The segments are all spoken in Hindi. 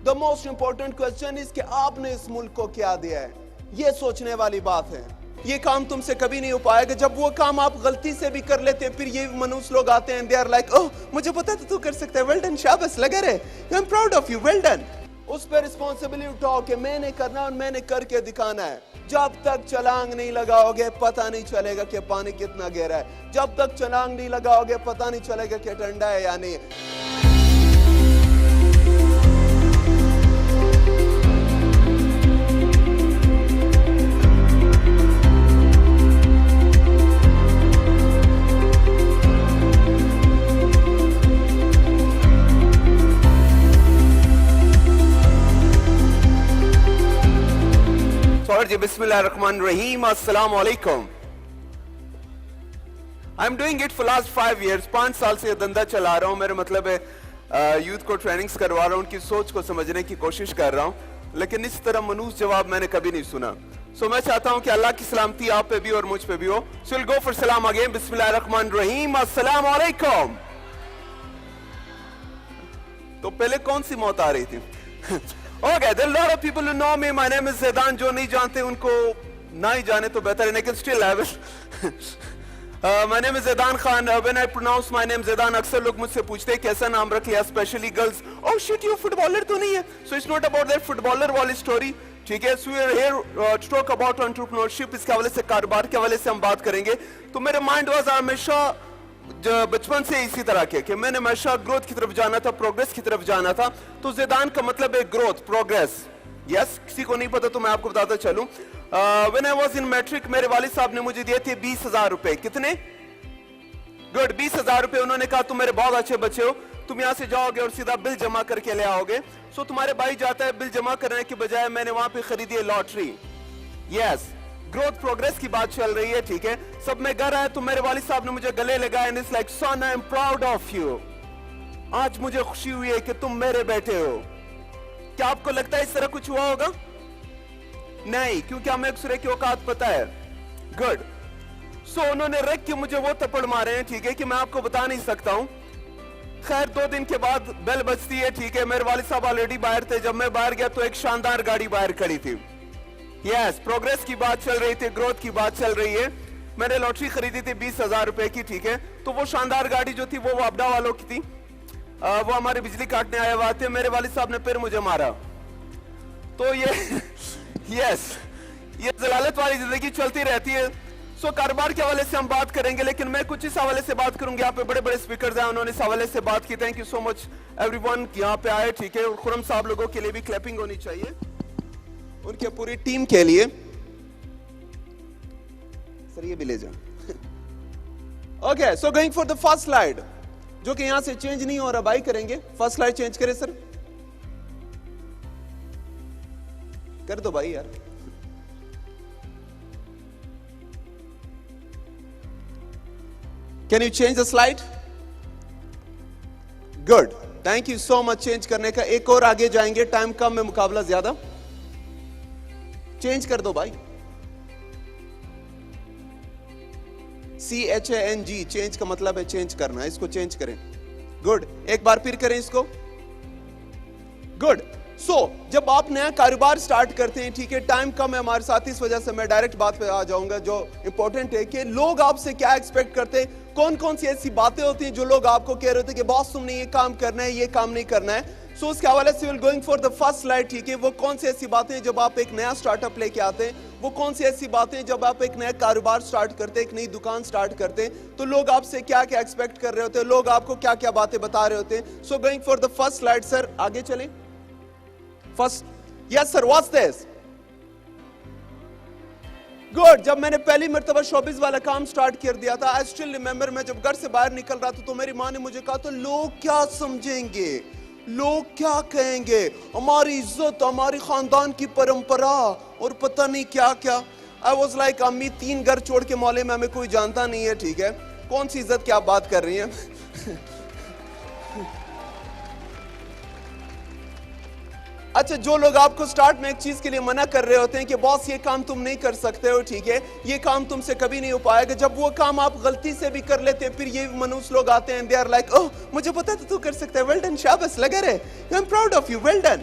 The most important question is कि आपने इस मुल्क को क्या दिया है, ये सोचने वाली बात है। ये काम तुमसे कभी नहीं हो पाएगा। जब वो काम आप गलती से भी कर लेते हैं, फिर ये मनुष्य लोग आते हैं, दे आर लाइक, ओह मुझे पता था तू कर सकता है, वेल डन, शाबाश, लगा रहे, I am proud of you, well done. उस पर रिस्पॉन्सिबिलिटी उठाओ कि मैंने करना और मैंने करके दिखाना है। जब तक छलांग नहीं लगाओगे पता नहीं चलेगा कि पानी कितना गहरा है। जब तक छलांग नहीं लगाओगे पता नहीं चलेगा कि ठंडा है या नहीं। जी बिस्मिल्लाहिर्रहमानिर्रहीम, अस्सलाम वालेकुम। I am doing it for last 5 years, 5 साल से ये धंधा चला रहा हूँ। मेरा मतलब है यूथ को ट्रेनिंग्स करवा रहा हूँ, उनकी सोच को समझने की कोशिश कर रहा हूँ, लेकिन इस तरह मनूस जवाब मैंने कभी नहीं सुना। सो मैं चाहता हूँ कि अल्लाह की सलामती आप पे भी और मुझ पे भी हो। सो विल गो फॉर सलाम अगेन। बिस्मिल्लाहिर्रहमानिर्रहीम, अस्सलाम वालेकुम। तो पहले कौन सी मौत आ रही थी? Okay, there are a lot of people who know me. My name is Zaidan. जो नहीं जानते उनको ना ही जाने तो बेहतर है, लेकिन still I will. My name is Zaidan Khan. When I pronounce my name Zaidan, अक्सर लोग मुझसे पूछते हैं कैसा नाम रख लिया, especially girls. Oh shit, you footballer तो नहीं है? So it's not about that footballer वाली story. ठीक है? So we are here to talk about entrepreneurship. इसके हवाले से, कारोबार के हवाले से हम बात करेंगे। तो मेरे mind was हमेशा बचपन से इसी तरह के कि मैंने हमेशा ग्रोथ की तरफ जाना था, प्रोग्रेस की तरफ जाना था। तो ज़ैदान का मतलब है ग्रोथ, प्रोग्रेस। यस, किसी को नहीं पता तो मैं आपको बताता चलूं। When I was in matric, मेरे वालिद साहब ने मुझे दिए थे 20,000 रुपए। कितने? गुड, 20,000 रुपए। उन्होंने कहा तुम मेरे बहुत अच्छे बच्चे हो, तुम यहाँ से जाओगे और सीधा बिल जमा करके ले आओगे। सो तुम्हारे भाई जाता है, बिल जमा करने के बजाय मैंने वहां पे खरीदी है लॉटरी। यस, ग्रोथ प्रोग्रेस की बात चल रही है, ठीक है। सब में घर आया तो मेरे वालिद साहब ने मुझे गले लगाया and it's like son I am proud of you. आज मुझे खुशी हुई है कि तुम मेरे बेटे हो। क्या आपको लगता है इस तरह कुछ हुआ होगा? नहीं, क्योंकि हमें एक दूसरे की औकात पता है। गुड। सो उन्होंने रख के मुझे वो थप्पड़ मारे हैं, ठीक है, कि मैं आपको बता नहीं सकता हूं। खैर 2 दिन के बाद बेल बजती है, ठीक है। मेरे वालिद साहब ऑलरेडी बाहर थे। जब मैं बाहर गया तो एक शानदार गाड़ी बाहर खड़ी थी। यस, प्रोग्रेस की बात चल रही थी, ग्रोथ की बात चल रही है। मैंने लॉटरी खरीदी थी 20,000 रुपए की, ठीक है। तो वो शानदार गाड़ी जो थी वो अब्डा वालों की थी। वो हमारे बिजली काटने आए हुए थे। मेरे वालिद साहब ने फिर मुझे मारा। तो ये यस, ये जलालत वाली जिंदगी चलती रहती है। सो कारोबार के हवाले से हम बात करेंगे, लेकिन मैं कुछ इस हवाले से बात करूंगी। यहाँ पे बड़े बड़े स्पीकर्स हैं, उन्होंने इस हवाले से बात की। Thank you so much everyone यहाँ पे आए, ठीक है। और खुरम साहब लोगों के लिए भी क्लैपिंग होनी चाहिए, उनके पूरी टीम के लिए। सर ये भी ले जाओ। Okay, so going for the first slide, जो कि यहां से चेंज नहीं हो रहा, भाई करेंगे। फर्स्ट स्लाइड चेंज करें सर, कर दो भाई यार। Can you change the slide? Good, thank you so much change करने का। एक और आगे जाएंगे, टाइम कम है, मुकाबला ज्यादा। चेंज कर दो भाई। CHANG, चेंज का मतलब है चेंज करना, इसको चेंज करें। गुड, एक बार फिर करें इसको। गुड। सो जब आप नया कारोबार स्टार्ट करते हैं, ठीक है, टाइम कम है हमारे साथ, इस वजह से मैं डायरेक्ट बात पे आ जाऊंगा। जो इंपॉर्टेंट है कि लोग आपसे क्या एक्सपेक्ट करते हैं, कौन कौन सी ऐसी बातें होती हैं जो लोग आपको कह रहे होते हैं कि बॉस तुमने ये काम करना है, ये काम नहीं करना है। सो उसके हवाले से will going for the first slide, ठीक है। वो कौन सी ऐसी बातें जब आप एक नया स्टार्टअप लेके आते हैं, वो कौन सी ऐसी बातें जब आप एक नया कारोबार स्टार्ट करते हैं, एक नई दुकान स्टार्ट करते हैं, तो लोग आपसे क्या क्या एक्सपेक्ट कर रहे होते हैं, लोग आपको क्या क्या बातें बता रहे होते हैं। So going for the first slide sir, आगे चलें। First, yes sir, what's this? Good. जब मैंने पहली मर्तबा शोबिस वाला काम स्टार्ट कर दिया था, आई स्टिल रिमेंबर, मैं जब घर से बाहर निकल रहा था तो मेरी माँ ने मुझे कहा तो लोग क्या समझेंगे, लोग क्या कहेंगे, हमारी इज्जत, हमारी खानदान की परंपरा और पता नहीं क्या क्या। आई वॉज लाइक अम्मी 3 घर छोड़ के मोहल्ले में हमें कोई जानता नहीं है, ठीक है, कौन सी इज्जत की आप बात कर रही हैं? अच्छा, जो लोग आपको स्टार्ट में एक चीज के लिए मना कर रहे होते हैं कि बॉस ये काम तुम नहीं कर सकते हो, ठीक है, ये काम तुमसे कभी नहीं हो पाएगा, जब वो काम आप गलती से भी कर लेते हैं, फिर ये मनुष्य लोग आते हैं, दे आर लाइक, ओह मुझे पता था तू कर सकता है, वेल डन, शाबाश, लगा रहे, I am proud of you, well done.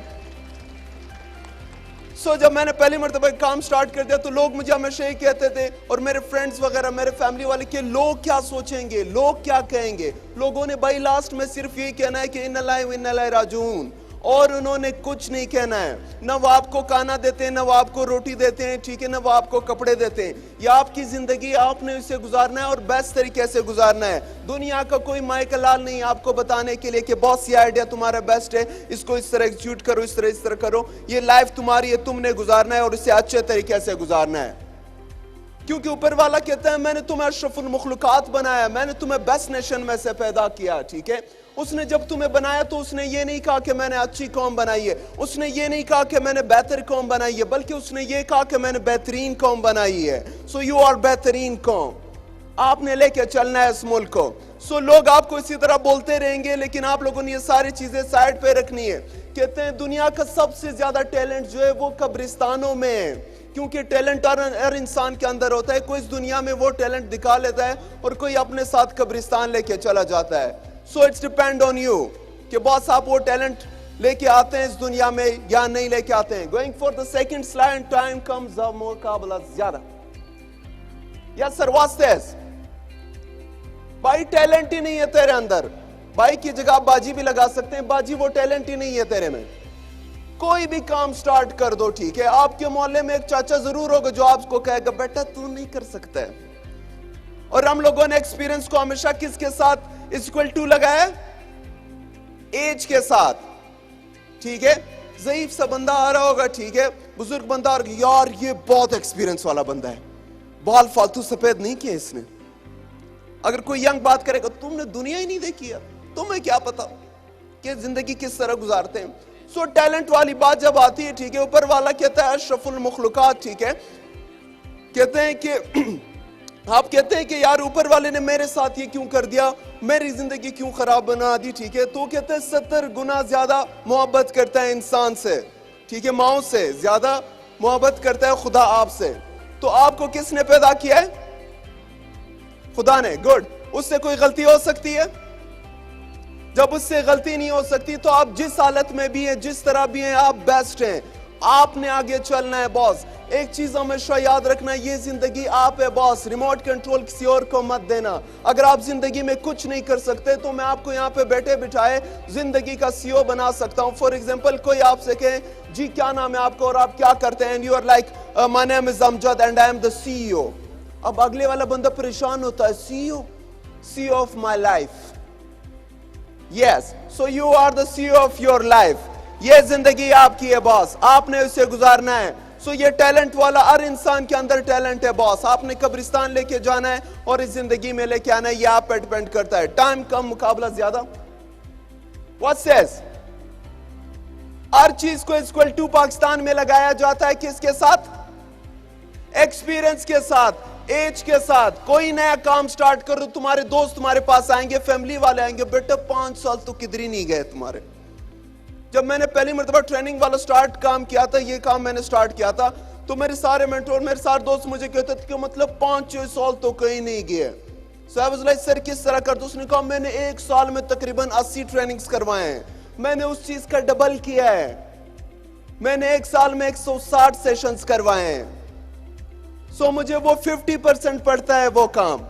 So जब मैंने पहली मरतबा काम स्टार्ट कर दिया तो लोग मुझे हमेशा ये कहते थे, और मेरे फ्रेंड्स वगैरह, मेरे फैमिली वाले, कि लोग क्या सोचेंगे, लोग क्या कहेंगे। लोगों ने भाई लास्ट में सिर्फ यही कहना है कि इन्ना लिल्लाहि व इन्ना इलैहि राजिऊन, और उन्होंने कुछ नहीं कहना है। न वो आपको खाना देते हैं, न वो आपको रोटी देते हैं, ठीक है, न वो आपको कपड़े देते हैं। ये आपकी जिंदगी, आपने इसे गुजारना है और बेस्ट तरीके से गुजारना है। दुनिया का कोई माइकल लाल नहीं आपको बताने के लिए कि बॉस ये आइडिया तुम्हारा बेस्ट है, इसको इस तरह एग्जीक्यूट करो, इस तरह करो। ये लाइफ तुम्हारी है, तुमने गुजारना है और इसे अच्छे तरीके से गुजारना है। क्योंकि ऊपर वाला कहता है मैंने तुम्हें अशरफुल मखलूकात बनाया, मैंने तुम्हें बेस्ट नेशन में से पैदा किया, ठीक है। उसने जब तुम्हें बनाया तो उसने ये नहीं कहा कि मैंने अच्छी कौम बनाई है, उसने ये नहीं कहा कि मैंने बेहतर कौम बनाई है, बल्कि उसने ये कहा कि मैंने बेहतरीन कौम बनाई है। सो यू आर बेहतरीन कौम, आपने लेके चलना है इस मुल्क को। सो लोग आपको इसी तरह बोलते रहेंगे, लेकिन आप लोगों ने ये सारी चीजें साइड पे रखनी है। कहते हैं दुनिया का सबसे ज्यादा टैलेंट जो है वो कब्रिस्तानों में है, क्योंकि टैलेंट हर इंसान के अंदर होता है। कोई इस दुनिया में वो टैलेंट दिखा लेता है और कोई अपने साथ कब्रिस्तान लेके चला जाता है। सो इट्स डिपेंड ऑन यू कि बॉस आप वो टैलेंट लेके आते हैं इस दुनिया में या नहीं लेके आते हैं। Going for the second slide, time comes the मुकाबला ज्यादा। Yes sir, what's this? भाई टैलेंट ही नहीं है तेरे अंदर, भाई की जगह आप बाजी भी लगा सकते हैं, बाजी वो टैलेंट ही नहीं है तेरे में। कोई भी काम स्टार्ट कर दो, ठीक है। आपके मोहल्ले में एक चाचा जरूर होगा जो आपको कहेगा बेटा तू नहीं कर सकता है। और हम लोगों ने एक्सपीरियंस को हमेशा किसके साथ इक्वल टू लगाया? एज के साथ, ठीक है। ज़ईफ सा बंदा आ रहा होगा, ठीक है, बुजुर्ग बंदा, और यार ये बहुत एक्सपीरियंस वाला बंदा है, बाल फालतू सफेद नहीं किए इसने। अगर कोई यंग बात करेगा तुमने दुनिया ही नहीं देखी है, तुम्हें क्या पता कि जिंदगी किस तरह गुजारते हैं। सो टैलेंट वाली बात जब आती है, ठीक है, ऊपर वाला कहता है अशरफुल मखलूकात, ठीक है। कहते हैं कि आप कहते हैं कि यार ऊपर वाले ने मेरे साथ ये क्यों कर दिया, मेरी जिंदगी क्यों खराब बना दी, ठीक है। तो कहते हैं 70 गुना ज्यादा मोहब्बत करता है इंसान से, ठीक है, माओ से ज्यादा मोहब्बत करता है खुदा आपसे। तो आपको किसने पैदा किया है? खुदा ने। गुड। उससे कोई गलती हो सकती है? जब उससे गलती नहीं हो सकती तो आप जिस हालत में भी हैं, जिस तरह भी हैं, आप बेस्ट हैं। आपने आगे चलना है बॉस। एक चीज हमेशा याद रखना, ये जिंदगी आप है बॉस, रिमोट कंट्रोल किसी और को मत देना। अगर आप जिंदगी में कुछ नहीं कर सकते तो मैं आपको यहाँ पे बैठे बिठाए जिंदगी का सीईओ बना सकता हूँ। फॉर एग्जांपल कोई आपसे कहे जी क्या नाम है आपका और आप क्या करते हैं, and you are like my name is Amjad and I am the CEO. अब अगले वाला बंदा परेशान होता है, CEO of my life. Yes, so you are the CEO of your life. ये जिंदगी आपकी है बॉस, आपने उसे गुजारना है। सो ये टैलेंट वाला हर इंसान के अंदर टैलेंट है बॉस, आपने कब्रिस्तान लेके जाना है और इस जिंदगी में लेके आना है, ये आप पे डिपेंड करता है। टाइम कम, मुकाबला ज्यादा। What says? हर चीज को इक्वल टू पाकिस्तान में लगाया जाता है किसके साथ? एक्सपीरियंस के साथ, एज के साथ। कोई नया काम स्टार्ट करो, तुम्हारे दोस्त तुम्हारे पास आएंगे, फैमिली वाले आएंगे, बेटा 5 साल तो किधर ही नहीं गए तुम्हारे। जब मैंने पहली मरतबा ट्रेनिंग वाला काम किया था, ये काम मैंने स्टार्ट किया था, तो मेरे सारे मेंटोर, मेरे सारे दोस्त मुझे कहते थे कि मतलब 5-6 साल तो कहीं नहीं गए। सो आई वाज लाइक सर किस तरह कर दो? उसने कहा मैंने 1 साल में तकरीबन 80 ट्रेनिंग्स करवाए हैं, मैंने उस चीज का डबल किया है, मैंने 1 साल में 160 सेशंस करवाए हैं। सो मुझे वो 50% पड़ता है वो काम,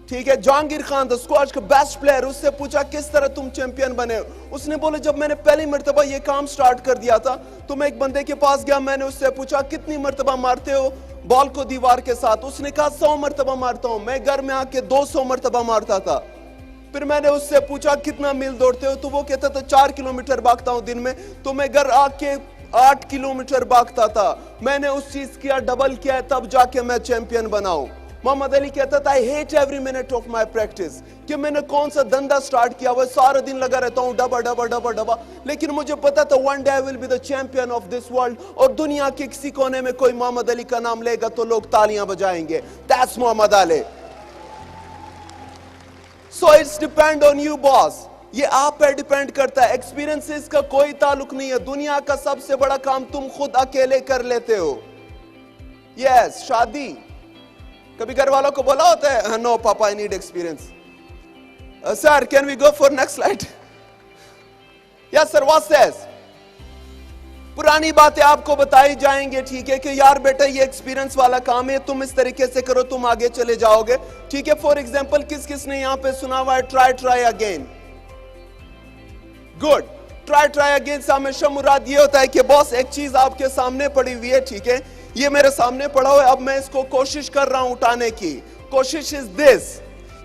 ठीक है। जहांगीर खान द स्क्वाश का बेस्ट प्लेयर, उससे पूछा किस तरह तुम चैंपियन बने? उसने बोले जब मैंने पहली मर्तबा ये काम स्टार्ट कर दिया था तो मैं एक बंदे के पास गया, मैंने उससे पूछा कितनी मर्तबा मारते हो बॉल को दीवार के साथ? उसने कहा 100 मर्तबा मारता हूं। मैं घर में आके 200 मर्तबा मारता था। फिर मैंने उससे पूछा कितना मील दौड़ते हो? तो वो कहता था 4 किलोमीटर भागता हूं दिन में। तो मैं घर आके 8 किलोमीटर भागता था। मैंने उस चीज किया, डबल किया है, तब जाके मैं चैंपियन बनाऊं। मोहम्मद अली कहता था I hate every minute of my practice, कि मैंने कौन सा धंधा स्टार्ट किया हुआ, सारा दिन लगा रहता हूँ डबा डबा डबा डबा, लेकिन मुझे पता था one day I will be the champion of this world. और दुनिया के किसी कोने में कोई मोहम्मद अली का नाम लेगा तो लोग तालियां बजाएंगे। That's Muhammad Ali. So it's depend on you boss, ये आप पे डिपेंड करता है। एक्सपीरियंसेस का कोई ताल्लुक नहीं है। दुनिया का सबसे बड़ा काम तुम खुद अकेले कर लेते हो। यस, शादी कभी घर वालों को बोला होता है no papa I need experience. Sir can we go for next slide? Yes sir, what says? पुरानी बातें आपको बताई जाएंगे, ठीक है, कि यार बेटा ये एक्सपीरियंस वाला काम है, तुम इस तरीके से करो, तुम आगे चले जाओगे, ठीक है। फॉर एग्जाम्पल किस किसने यहां पे सुना हुआ है try try again? Good. Try try again से हमेशा मुराद ये होता है कि बॉस एक चीज आपके सामने पड़ी हुई है, ठीक है, ये मेरे सामने पड़ा हुआ है, अब मैं इसको कोशिश कर रहा हूं उठाने की। कोशिश इज दिस,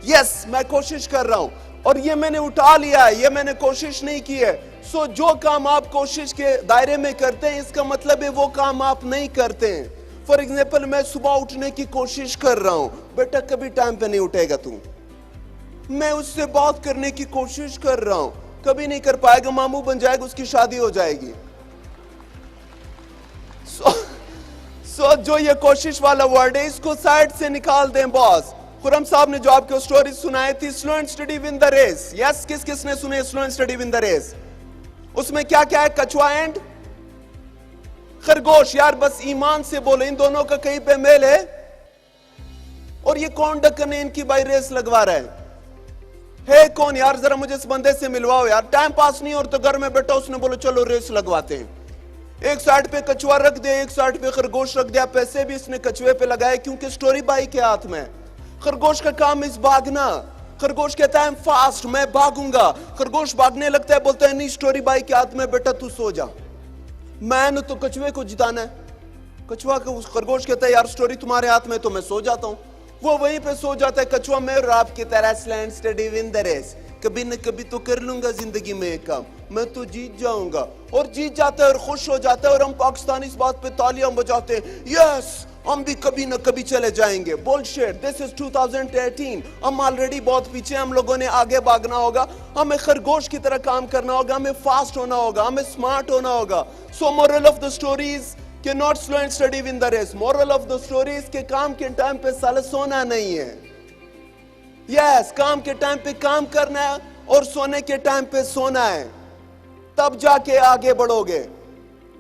यस मैं कोशिश कर रहा हूं और ये मैंने उठा लिया है, ये मैंने कोशिश नहीं की है। सो जो काम आप कोशिश के दायरे में करते हैं इसका मतलब है वो काम आप नहीं करते हैं। फॉर एग्जाम्पल मैं सुबह उठने की कोशिश कर रहा हूं, बेटा कभी टाइम पे नहीं उठेगा तू। मैं उससे बात करने की कोशिश कर रहा हूं, कभी नहीं कर पाएगा, मामू बन जाएगा, उसकी शादी हो जाएगी। सो जो ये कोशिश वाला वर्ड है इसको साइड से निकाल दें बॉस। खुरम साहब ने जो आपको स्टोरी सुनाई थी, slow and steady win the race, yes किस किसने सुने slow and steady win the race? उसमें क्या क्या है? कछुआ एंड खरगोश। यार बस ईमान से बोलो इन दोनों का कहीं पे मेल है? और ये कौन डक्कन है इनकी भाई रेस लगवा रहा है कौन? यार जरा मुझे इस बंदे से मिलवाओ यार, टाइम पास नहीं और तो घर में बैठा, उसने बोलो चलो रेस लगवाते हैं। एक साइड पे कछुआ रख दिया, एक साइड पे खरगोश रख दिया, पैसे भी इसने कछुए पे लगाए क्योंकि स्टोरी बाई के हाथ में। खरगोश का काम इस भागना, खरगोश कहता है फास्ट मैं भागूंगा, खरगोश भागने लगता है, बोलता है नहीं स्टोरी बाई के हाथ में, बेटा तू सो जा, मैंने तो कछुए को जिताना है। कछुआ को खरगोश कहता है यार स्टोरी तुम्हारे हाथ में, तो मैं सो जाता हूं। वो वहीं पे सो जाता है। कछुआ मैं और आपकी तरह slow and steady win the race, कभी न कभी तो कर लूंगा जिंदगी में एक काम, मैं तो जीत जाऊंगा। और जीत जाता है और खुश हो जाता है और हम पाकिस्तानी इस बात पे तालियां बजाते हैं, यस हम भी कभी न कभी चले जाएंगे। बुलशिट, दिस इज 2018, हम ऑलरेडी बहुत पीछे, हम लोगों ने आगे भागना होगा, हमें खरगोश की तरह काम करना होगा, हमें फास्ट होना होगा, हमें स्मार्ट होना होगा। So moral of the stories के not slow and steady win the race. Moral of the stories के काम के टाइम पे साले सोना नहीं है, यस काम के टाइम पे काम करना है और सोने के टाइम पे सोना है, तब जाके आगे बढ़ोगे।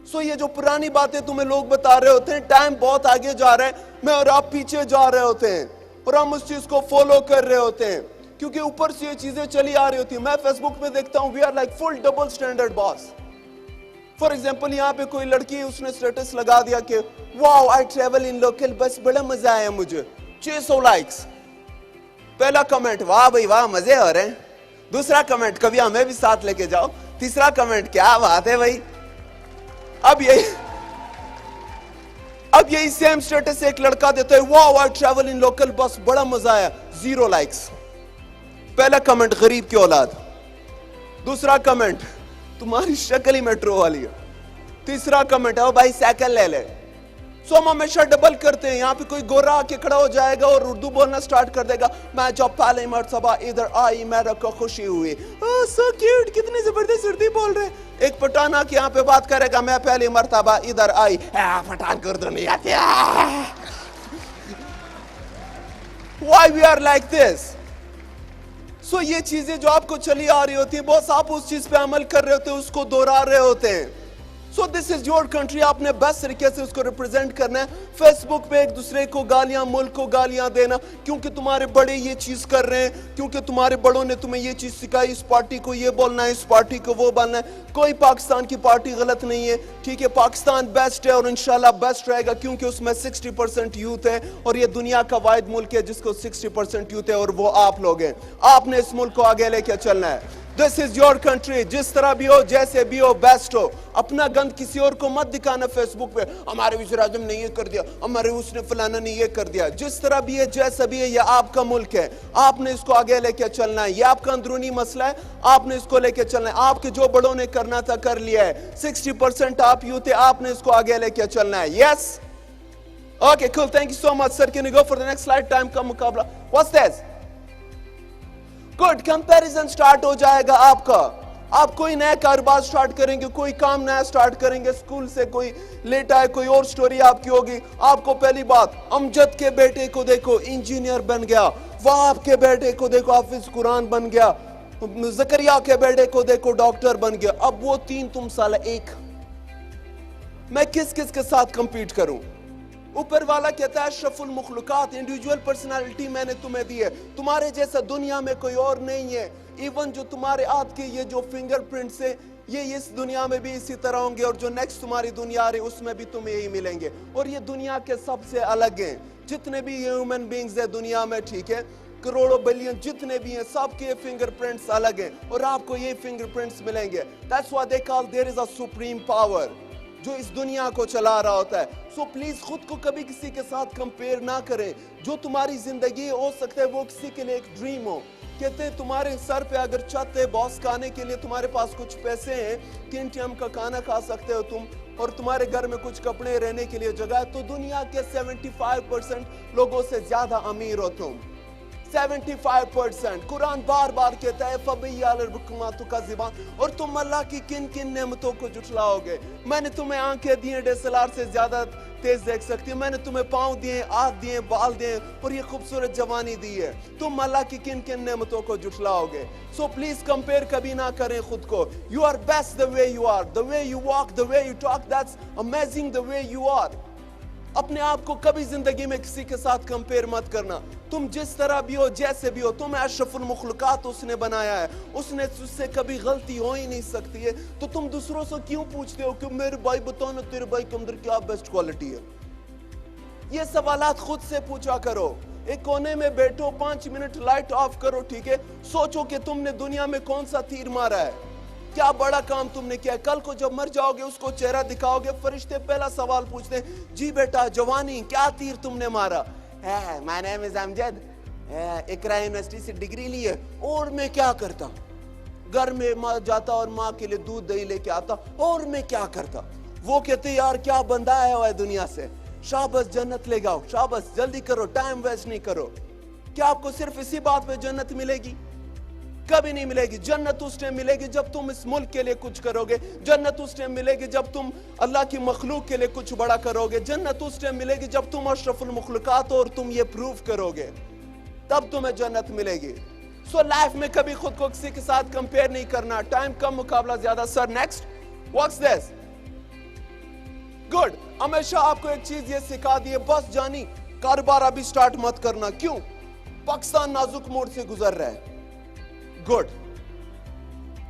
सो ये जो पुरानी बातें तुम्हें लोग बता रहे होते हैं, टाइम बहुत आगे जा रहा है, मैं और आप पीछे जा रहे होते हैं और हम उस चीज को फॉलो कर रहे होते हैं क्योंकि ऊपर से ये चीजें चली आ रही होती है। मैं फेसबुक पे देखता हूं we are like full double standard boss. For example यहाँ पे कोई लड़की उसने स्टेटस लगा दिया कि wow I travel in local bus, बड़ा मजा आया मुझे, 600 लाइक्स। पहला कमेंट वाह भाई वाह मजे हो रहे हैं। दूसरा कमेंट कभी हमें भी साथ लेके जाओ। तीसरा कमेंट क्या बात है भाई। अब यही सेम स्टेटस एक लड़का देता है wow I travel in local bus, बड़ा मजा आया, 0 लाइक्स। पहला कमेंट गरीब की औलाद, दूसरा कमेंट तुम्हारी शक्ल ही मेट्रो वाली है, तीसरा कमेंट है भाई साइकिल ले ले। सो हम हमेशा डबल करते हैं। यहाँ पे कोई गोरा आके खड़ा हो जाएगा और उर्दू बोलना स्टार्ट कर देगा, मैं जब पहले मर्तबा इधर आई मेरे को खुशी हुई, सो क्यूट, कितनी जबरदस्त उर्दू बोल रहे। एक पठान आके यहाँ पे बात करेगा, मैं पहली मर्तबा इधर आई, पठान को उर्दू नहीं आती। Why we are like this? So ये चीजें जो आपको चली आ रही होती है, बॉस आप उस चीज पे अमल कर रहे होते हैं, उसको दोहरा रहे होते हैं। So this is your country, आपने बेस्ट तरीके से उसको रिप्रेजेंट करना है। फेसबुक पे एक दूसरे को गालियां, मुल्क को गालियां देना क्योंकि तुम्हारे बड़े ये चीज कर रहे हैं, क्योंकि तुम्हारे बड़ों ने तुम्हें ये चीज सिखाई, इस पार्टी को ये बोलना है, इस पार्टी को वो बोलना है। कोई पाकिस्तान की पार्टी गलत नहीं है, ठीक है, पाकिस्तान बेस्ट है और इंशाल्लाह बेस्ट रहेगा क्योंकि उसमें 60% यूथ है और ये दुनिया का वाहिद मुल्क है जिसको 60% यूथ है और वो आप लोग हैं। आपने इस मुल्क को आगे लेके चलना है। दिस इज योर कंट्री, जिस तरह भी हो, जैसे भी हो, बेस्ट हो। अपना गंद किसी और को मत दिखाना फेसबुक पे, हमारे वज़ीर आज़म ने ये कर दिया, हमारे उसने फलाना ने ये कर दिया। जिस तरह भी है, जैसा भी है, ये आपका मुल्क है, आपने इसको आगे लेके चलना है। ये आपका अंदरूनी मसला है, आपने इसको लेके चलना है। आपके जो बड़ों ने करना था कर लिया है। 60% आप यूथ है, आपने इसको आगे लेके चलना है। Yes, okay, cool, thank you so much sir. Can you go for the next slide? Time का मुकाबला, what's this? Good, comparison start हो जाएगा आपका। आप कोई नया कारोबार स्टार्ट करेंगे, कोई काम नया स्टार्ट करेंगे, स्कूल से कोई लेट आए, कोई और स्टोरी आपकी होगी। आपको पहली बात, अमजद के बेटे को देखो इंजीनियर बन गया, वहाब के बेटे को देखो हाफिज कुरान बन गया, जकरिया के बेटे को देखो डॉक्टर बन गया। अब वो तीन, तुम साला एक। मैं किस किस के साथ कंपीट करूं? ऊपर वाला कहता है अशरफुल मुखलुकात, इंडिविजुअल पर्सनालिटी मैंने तुम्हें दी है, तुम्हारे जैसा दुनिया में कोई और नहीं है। इवन जो तुम्हारे हाथ के ये जो फिंगरप्रिंट्स है, ये इस दुनिया में भी इसी तरह होंगे, और जो नेक्स्ट तुम्हारी दुनिया आ रही उसमें भी तुम्हें यही मिलेंगे। और ये दुनिया के सबसे अलग हैं, जितने भी ह्यूमन बींग्स है दुनिया में, ठीक है, करोड़ों बिलियन जितने भी हैं, सबके फिंगरप्रिंट्स अलग हैं और आपको ये फिंगरप्रिंट्स मिलेंगे। That's why they call there is a supreme power जो इस दुनिया को चला रहा होता है। सो प्लीज खुद को कभी किसी के साथ कंपेयर ना करें। जो तुम्हारी जिंदगी हो सकता है वो किसी के लिए एक ड्रीम हो। कहते हैं तुम्हारे सर पे अगर छत है, बॉस खाने के लिए तुम्हारे पास कुछ पैसे हैं, 3 टाइम का खाना खा सकते हो तुम, और तुम्हारे घर में कुछ कपड़े, रहने के लिए जगह है, तो दुनिया के 75% लोगों से ज्यादा अमीर हो तुम। 75%। कुरान बार बार कहता है का ज़िबान, और तुम अल्लाह की किन किन नेमतों को जुटलाओगे। मैंने तुम्हें आंखें दी हैं, DSLR से ज्यादा तेज देख सकती है। मैंने तुम्हें पाँव दिए, हाथ दिए, बाल दिए, और ये खूबसूरत जवानी दी है। तुम अल्लाह की किन किन नेमतों को जुटलाओगे। सो प्लीज कंपेयर कभी ना करें खुद को। You are best the way you are, the way you walk, the way you talk, that's amazing the way you are. अपने आप को कभी जिंदगी में किसी के साथ कंपेयर मत करना। तुम जिस तरह भी हो, जैसे भी हो, तुम्हें अशरफुल मखलूकात उसने बनाया है, उसने तुझसे कभी गलती हो ही नहीं सकती है। तो तुम दूसरों से क्यों पूछते हो कि मेरे भाई बताओ ना तेरे भाई के अंदर क्या बेस्ट क्वालिटी है। ये सवालात खुद से पूछा करो। एक कोने में बैठो, 5 मिनट लाइट ऑफ करो, ठीक है, सोचो कि तुमने दुनिया में कौन सा तीर मारा है, क्या बड़ा काम तुमने किया है। कल को जब मर जाओगे उसको चेहरा दिखाओगे, फरिश्ते पहला सवाल पूछते हैं, जी बेटा जवानी क्या तीर तुमने मारा है। My name is Amjad, Iqra university से डिग्री ली है, और मैं क्या करता, घर में माँ जाता और माँ के लिए दूध दही लेके आता, और मैं क्या करता। वो कहते यार क्या बंदा आया हुआ है दुनिया से, शाबाश जन्नत ले जाओ, शाबाश जल्दी करो, टाइम वेस्ट नहीं करो। क्या आपको सिर्फ इसी बात पे जन्नत मिलेगी? कभी नहीं मिलेगी। जन्नत उस टाइम मिलेगी जब तुम इस मुल्क के लिए कुछ करोगे। जन्नत उस टाइम मिलेगी जब तुम अल्लाह की मखलूक के लिए कुछ बड़ा करोगे। जन्नत उस टाइम मिलेगी जब तुम अशरफुल मखलूकात हो और तुम ये प्रूव करोगे, तब तुम्हें जन्नत मिलेगी। सो लाइफ में कभी खुद को किसी के साथ कंपेयर नहीं करना। टाइम कम, मुकाबला ज्यादा। Sir next, what's this? Good. हमेशा आपको एक चीज ये सिखा दी है, बस जानी कारोबार अभी स्टार्ट मत करना। क्यों? पाकिस्तान नाजुक मोड़ से गुजर रहा है। गुड।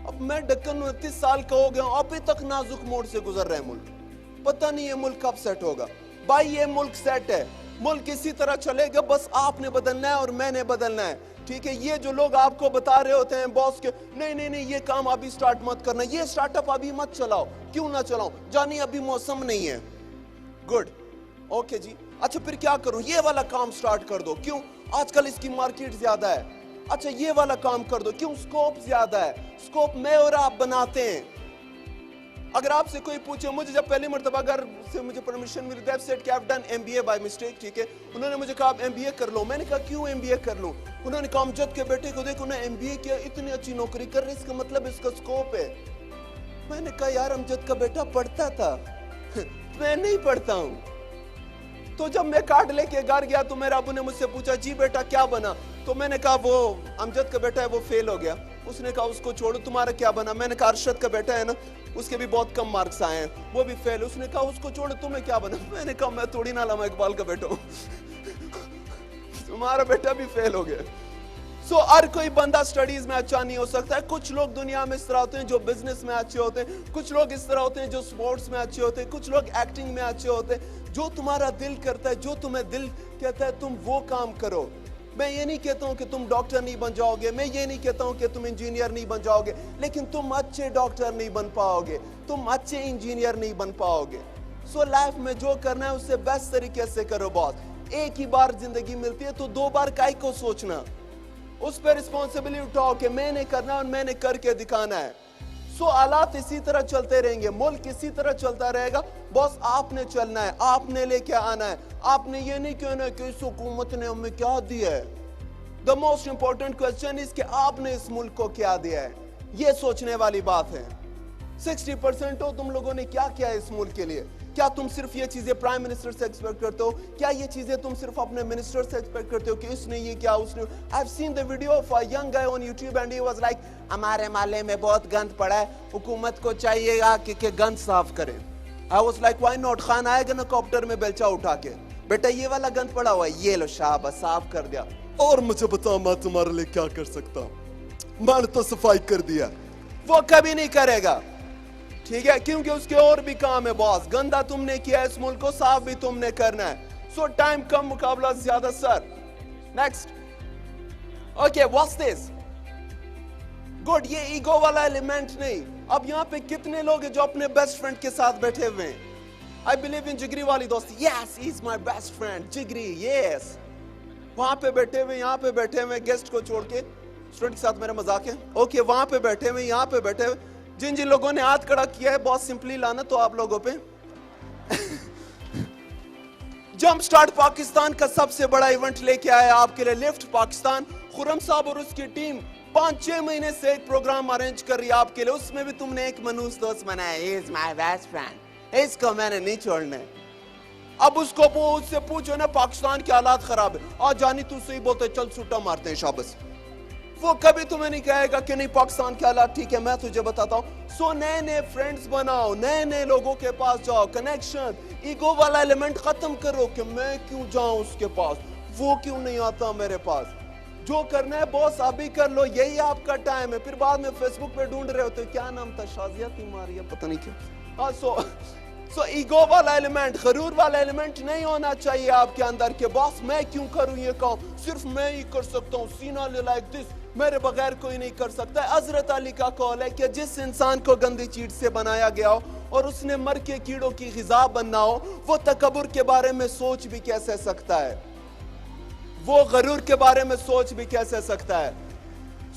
अब मैं ढक्कन 29 साल का हो गया हूं, अभी तक नाजुक मोड़ से गुजर रहा है मुल्क। पता नहीं ये मुल्क कब सेट होगा। भाई ये मुल्क सेट है, मुल्क इसी तरह चलेगा, बस आपने बदलना है और मैंने बदलना है, ठीक है। ये जो लोग आपको बता रहे होते हैं बॉस के, नहीं नहीं नहीं ये काम अभी स्टार्ट मत करना, ये स्टार्टअप अभी मत चलाओ। क्यों ना चलाओ? जानी अभी मौसम नहीं है। गुड, ओके जी। अच्छा फिर क्या करूं? ये वाला काम स्टार्ट कर दो। क्यों? आजकल इसकी मार्केट ज्यादा है। अच्छा ये वाला काम कर दो। क्यों? स्कोप ज्यादा है। स्कोप मैं और आप बनाते हैं। अगर आपसे कोई पूछे, मुझे जब पहली मर्तबा घर से मुझे परमिशन मिली, दैट सेड कि I have done MBA by mistake, ठीक है। उन्होंने मुझे कहा आप MBA कर लो। मैंने कहा क्यों MBA कर लूं? उन्होंने कहा अमजद के बेटे को देखो ना MBA किया, इतनी अच्छी नौकरी कर रही, इसका मतलब इसका स्कोप है। मैंने कहा यार अमजद का बेटा पढ़ता था मैं नहीं पढ़ता हूं। तो जब मैं कार्ड लेके घर गया तो मेरे अबू ने मुझसे पूछा जी बेटा क्या बना? तो मैंने कहा वो अमजद का बेटा है वो फेल हो गया। उसने कहा उसको छोड़ो, तुम्हारा क्या बना? मैंने कहा अरशद का बेटा है ना, उसके भी बहुत कम मार्क्स आए हैं, वो भी फेल। उसने कहा उसको छोड़ो, तुम्हें क्या बना? मैंने कहा मैं थोड़ी ना अल्लामा इकबाल का बेटा हूं तुम्हारा बेटा भी फेल हो गया। सो हर कोई बंदा स्टडीज में अच्छा नहीं हो सकता है। कुछ लोग दुनिया में इस तरह होते हैं जो बिजनेस में अच्छे होते हैं, कुछ लोग इस तरह होते हैं जो स्पोर्ट्स में अच्छे होते हैं, कुछ लोग एक्टिंग में अच्छे होते हैं। जो तुम्हारा दिल करता है, जो तुम्हें दिल कहता है तुम वो काम करो। मैं ये नहीं कहता हूं कि तुम डॉक्टर नहीं बन जाओगे, मैं ये नहीं कहता हूं कि तुम इंजीनियर नहीं बन जाओगे, लेकिन तुम अच्छे डॉक्टर नहीं बन पाओगे, तुम अच्छे इंजीनियर नहीं बन पाओगे। सो लाइफ में जो करना है उससे बेस्ट तरीके से करो बॉस। एक ही बार जिंदगी मिलती है तो 2 बार काहे को सोचना। उस पर रिस्पॉन्सिबिलिटी उठाओ कि मैंने करना और मैंने करके दिखाना है। सो हालात इसी तरह चलते रहेंगे, मुल्क इसी तरह चलता रहेगा। बॉस आपने चलना है, आपने लेके आना है। आपने ये नहीं कहना कि इस हुकूमत ने हमें क्या दिया है। The most important question is कि आपने इस मुल्क को क्या दिया है। ये सोचने वाली बात है। 60% हो तुम लोगों ने क्या किया है इस मुल्क के लिए। क्या तुम सिर्फ ये चीजें प्राइम मिनिस्टर से एक्सपेक्ट करते हो? क्या ये चीजें तुम सिर्फ अपने मिनिस्टर से एक्सपेक्ट करते हो कि इसने ये क्या, उसने? I have seen the video of a young guy on YouTube and he was like हमारे माले में बहुत गंद पड़ा है, हुकूमत को चाहिएगा कि गंद साफ करे। I was like why not? Khan आएगा ना कॉप्टर में बेलचा उठा के, बेटा ये वाला गंद पड़ा हुआ है, ये लो शाबाश साफ कर दिया, और मुझे बताओ मैं तुम्हारे लिए क्या कर सकता हूँ, मैंने तो सफाई कर दिया। वो कभी नहीं करेगा। ठीक है, क्योंकि उसके और भी काम है बॉस। गंदा तुमने किया, इस मुल्क को साफ भी तुमने करना है। सो टाइम कम, मुकाबला ज्यादा sir. Next, okay, what's this? Good, ये ईगो वाला एलिमेंट नहीं। अब यहाँ पे कितने लोग हैं जो अपने बेस्ट फ्रेंड के साथ बैठे हुए हैं? आई बिलीव इन जिगरी वाली दोस्ती। Yes, he is my best friend जिगरी, यस। वहां पे बैठे हुए, यहाँ पे बैठे हुए, गेस्ट को छोड़ के। स्टूडेंट के साथ मेरा मजाक है, ओके। वहां पे बैठे हुए, यहाँ पे बैठे हुए, जिन जिन लोगों ने हाथ खड़ा किया है बहुत सिंपली लाना तो आप लोगों पे। जंप स्टार्ट पाकिस्तान का सबसे बड़ा इवेंट लेके आया आपके लिए लिफ्ट पाकिस्तान। खुर्रम साहब और उसकी टीम 5-6 महीने से एक प्रोग्राम अरेंज कर रही है आपके लिए। उसमें भी तुमने एक मनूस दोस्त बनाया, इज माय बेस्ट फ्रेंड, इसको मैंने नहीं छोड़ना है। अब उसको उससे पूछो ना, पाकिस्तान के हालात खराब है, आज जानी तू सही बोलते, चल सूटा मारते हैं शाबाश। वो कभी तुम्हें नहीं कहेगा कि नहीं पाकिस्तान के हालात ठीक है, मैं तुझे बताता हूँ। सो नए नए फ्रेंड्स बनाओ, नए नए लोगों के पास जाओ, कनेक्शन। ईगो वाला एलिमेंट खत्म करो कि मैं क्यों जाऊं उसके पास, वो क्यों नहीं आता मेरे पास। जो करना है बॉस अभी कर लो, यही आपका टाइम है। फिर बाद में फेसबुक पे ढूंढ रहे होते, क्या नाम था, शाजिया तीमारी, पता नहीं क्यों। हाँ, सो ईगो वाला एलिमेंट, गरूर वाला एलिमेंट नहीं होना चाहिए आपके अंदर के बॉस मैं क्यों करूं ये काम, सिर्फ मैं ही कर सकता हूं, सीना लाइक दिस, मेरे बगैर कोई नहीं कर सकता। हजरत अली का कौल है कि जिस इंसान को गंदी चीज से बनाया गया हो और उसने मर के कीड़ों की ग़िज़ा बनना हो, वो तकब्बुर के बारे में सोच भी कैसे सकता है, वो गरूर के बारे में सोच भी कैसे सकता है।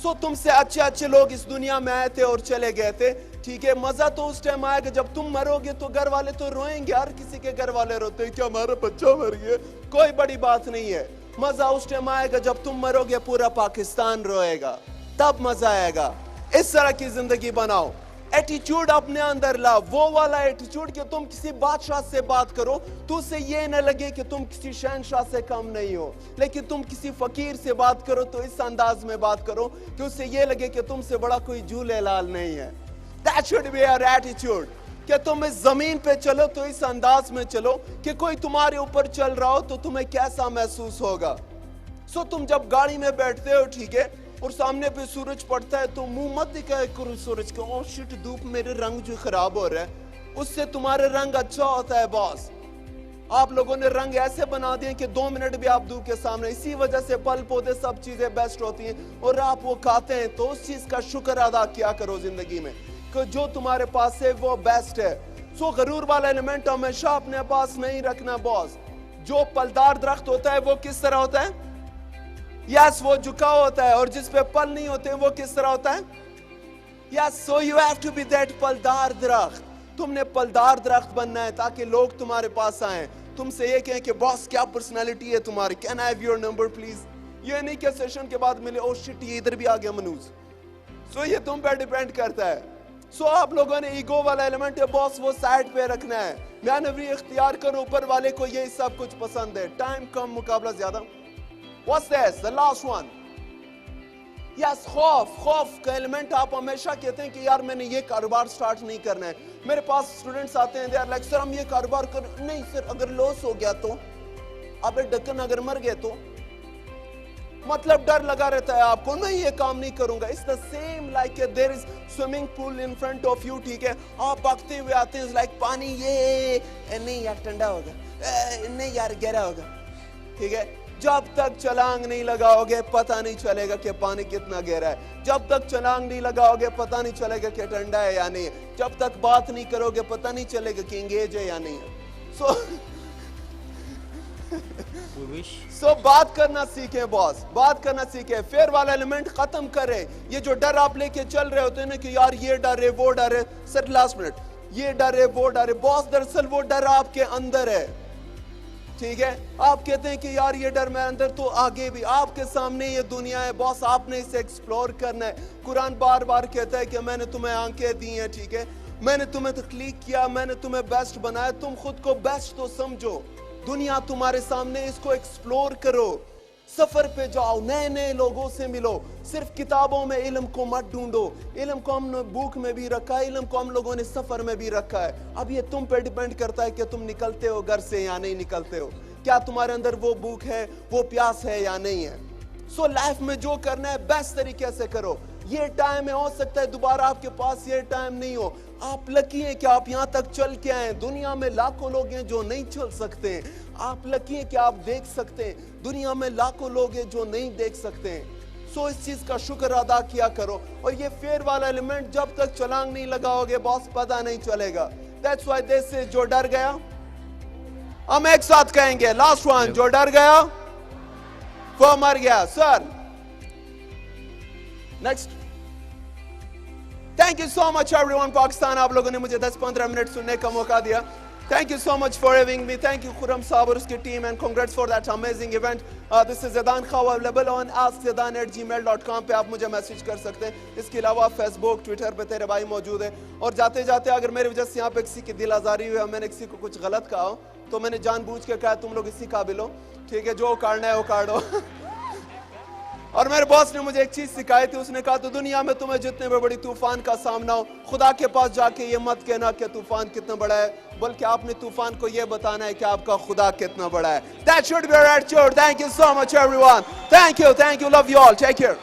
सो तुमसे अच्छे अच्छे लोग इस दुनिया में आए थे और चले गए थे, ठीक है। मजा तो उस टाइम आएगा जब तुम मरोगे तो घर वाले तो रोएंगे, हर किसी के घर वाले रोते हैं कि हमारा बच्चा मर गया, कोई बड़ी बात नहीं है। मजा उस टाइम आएगा जब तुम मरोगे, पूरा पाकिस्तान रोएगा, तब मजा आएगा। इस तरह की जिंदगी बनाओ, एटीट्यूड अपने अंदर लाओ, वो वाला एटीट्यूड कि तुम किसी बादशाह से बात करो तो उसे ये न लगे कि तुम किसी शहंशाह से कम नहीं हो, लेकिन तुम किसी फकीर से बात करो तो इस अंदाज में बात करो कि उसे ये लगे कि तुमसे बड़ा कोई झूले लाल नहीं है। That should be your attitude। कि तुम इस जमीन पे चलो तो इस अंदाज में चलो कि कोई तुम्हारे ऊपर चल रहा हो तो तुम्हें कैसा महसूस होगा। सो तुम जब गाड़ी में बैठते हो, ठीक है, और सामने पे सूरज पड़ता है तो मुंह मत दिखाए करो सूरज को, ओह शिट धूप मेरे रंग जो खराब हो रहा है, उससे तुम्हारे रंग अच्छा होता है बॉस। आप लोगों ने रंग ऐसे बना दिए कि 2 मिनट भी आप धूप के सामने, इसी वजह से फल पौधे सब चीजें बेस्ट होती हैं और आप वो खाते हैं। तो उस चीज का शुक्र अदा किया करो जिंदगी में कि जो तुम्हारे पास है वो बेस्ट है। सो गरूर वाला एलिमेंट हमेशा अपने पास नहीं रखना बॉस। जो फलदार दरख्त होता है वो किस तरह होता है, यस वो झुका होता है, और जिस पे फल नहीं होते वो किस तरह होता है, yes. So you have to be that फलदार दरख्त। तुमने फलदार दरख्त बनना है ताकि लोग तुम्हारे पास आए, तुमसे ये कहें कि बॉस क्या पर्सनालिटी है तुम्हारी, can I have your number please. ये नहीं कि सेशन के बाद मिले, ओ शिट ये इधर भी आ गया मनूज। सो ये तुम पे डिपेंड करता है। सो आप लोगों ने ईगो वाला एलिमेंट है बॉस, वो साइड पे रखना है, मैनेवरी इख्तियार करो, ऊपर वाले को ये सब कुछ पसंद है। टाइम कम, मुकाबला ज्यादा। What's this? The last one. Yes, खौफ का एलिमेंट। आप हमेशा कहते हैं कि यार मैंने ये कारोबार स्टार्ट नहीं करना है। मेरे पास स्टूडेंट्स आते हैं, यार लाइक सर हम ये कारोबार कर, नहीं सर अगर लॉस हो गया तो, अबे ढक्कन अगर मर गए तो, मतलब डर लगा रहता है आपको, नहीं ये काम नहीं करूंगा। It's the same like there is swimming pool in front of you, ठीक है, आप भागते हुए आते हैं लाइक पानी, ये नहीं यार ठंडा होगा, नहीं यार गहरा होगा, ठीक है। जब तक छलांग नहीं लगाओगे पता नहीं चलेगा कि पानी कितना गहरा है, जब तक छलांग नहीं लगाओगे पता नहीं चलेगा कि ठंडा है या नहीं है, जब तक बात नहीं करोगे पता नहीं चलेगा कि एंगेज है या नहीं है। सो बात करना सीखे बॉस, बात करना सीखे, फेयर वाला एलिमेंट खत्म करे। ये जो डर आप लेके चल रहे होते हैं ना कि यार ये डर है वो डर है, सर लास्ट मिनट, ये डर है वो डर है, बॉस दरअसल वो डर आपके अंदर है, ठीक है। आप कहते हैं कि यार ये डर मेरे अंदर, तो आगे भी आपके सामने ये दुनिया है बॉस, आपने इसे एक्सप्लोर करना है। कुरान बार बार कहता है कि मैंने तुम्हें आंखें दी हैं, ठीक है, मैंने तुम्हें तख्लीक किया, मैंने तुम्हें बेस्ट बनाया, तुम खुद को बेस्ट तो समझो, दुनिया तुम्हारे सामने, इसको एक्सप्लोर करो, सफर पे जाओ, नए नए लोगों से मिलो। सिर्फ किताबों में इल्म को मत ढूंढो, इल्म को हमने बुक में भी रखा है, इल्म को हम लोगों ने सफर में भी रखा है। अब ये तुम पे डिपेंड करता है कि तुम निकलते हो घर से या नहीं निकलते हो, क्या तुम्हारे अंदर वो भूख है, वो प्यास है या नहीं है। सो लाइफ में जो करना है बेस्ट तरीके से करो। ये टाइम है, हो सकता है दोबारा आपके पास ये टाइम नहीं हो। आप लकी हैं कि आप यहां तक चल के आए। दुनिया में लाखों लोग हैं जो नहीं चल सकते। आप लकी हैं कि आप देख सकते हैं। दुनिया में लाखों लोग हैं जो नहीं देख सकते। सो इस चीज का शुक्र अदा किया करो। और ये फेयर वाला एलिमेंट जब तक छलांग नहीं लगाओगे बॉस पता नहीं चलेगा। दैट्स व्हाई दिस इज जो डर गया। हम एक साथ कहेंगे लास्ट वन, जो डर गया वो मर गया। Sir next. Thank you so much everyone Pakistan, आप लोगों ने मुझे 10-15 मिनट सुनने का मौका दिया। Thank you so much for having me. Thank you Khurram साहब और उसकी team and congrats for that amazing event. This is Zedan Khaw, available on askzedan@gmail.com पे आप मुझे मैसेज कर सकते हैं। इसके अलावा फेसबुक ट्विटर पे तेरे भाई मौजूद है। और जाते जाते अगर मेरी वजह से यहाँ पे किसी की दिल आजारी हुई, मैंने किसी को कुछ गलत कहा हो तो मैंने जानबूझ के कहा तुम लोग इसी काबिल हो, ठीक है, जो काटना है वो काटो। और मेरे बॉस ने मुझे एक चीज सिखाई थी, उसने कहा तो दुनिया में तुम्हें जितने भी बड़ी तूफान का सामना हो, खुदा के पास जाके ये मत कहना कि तूफान कितना बड़ा है, बल्कि आपने तूफान को ये बताना है कि आपका खुदा कितना बड़ा है। That should be your attitude. Thank you so much everyone. Thank you, love you all. Take care.